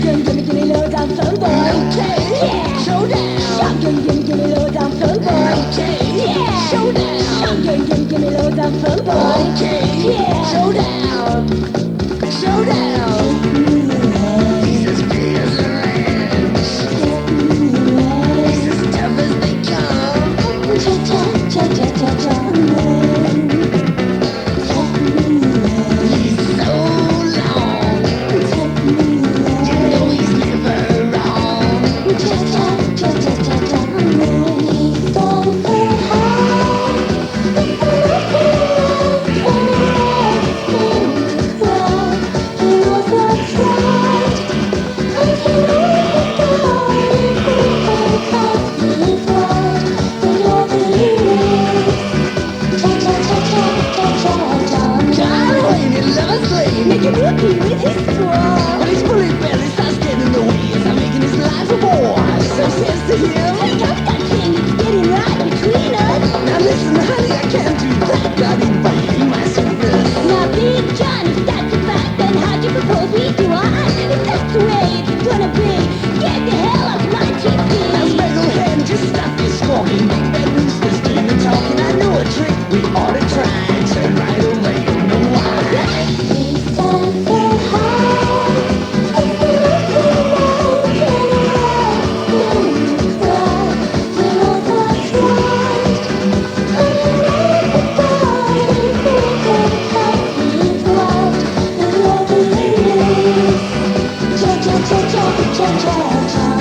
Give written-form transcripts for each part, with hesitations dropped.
Shotgun, gimme low down, son boy. Okay, yeah. Showdown. Shotgun, gimme low down, son boy. Okay, yeah. Showdown. Shotgun, gimme low down, son boy. Okay, yeah. Showdown. Showdown. He's as big as an ranch. He's as tough as they come. Cha-cha-cha-cha-cha-cha. He's so long. You know he's never wrong. Cha-cha-cha-cha-cha-cha. He's so make him rookie with his squad. When his bullet belly starts getting in the way, it's not making his life a bore. So says to him, hey, I'm that king, it's getting right between us. Now listen, honey, I can't do that. Not inviting my sweetness. Now, Big John, if that's a fact, then how'd you propose we do our act? If that's the way it's gonna be, get the hell off my TV. Now, Specklehead, just stop this squawking. Big bad roosters doing the talking. I know a trick we ought to try. Turn right away, you know why.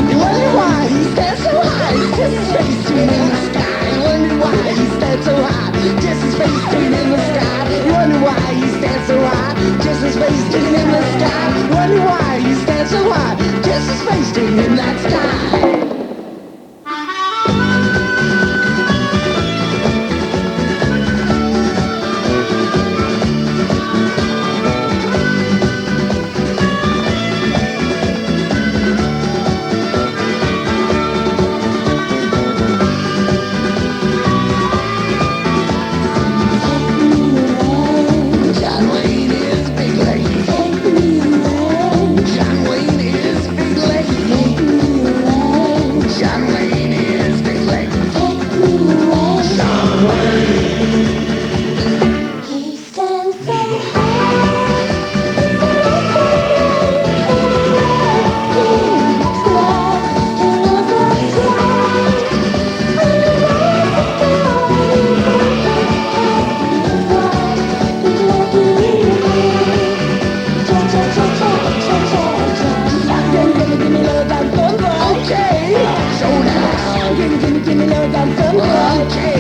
You wonder why he stands so high, just his face straight in the sky. You wonder why he stands so high, just his face straight in the sky. You wonder why he stands so high, just his face straight in the sky. You wonder why he stands so high, just his face straight in that sky. Gimme low down, son boy. Okay.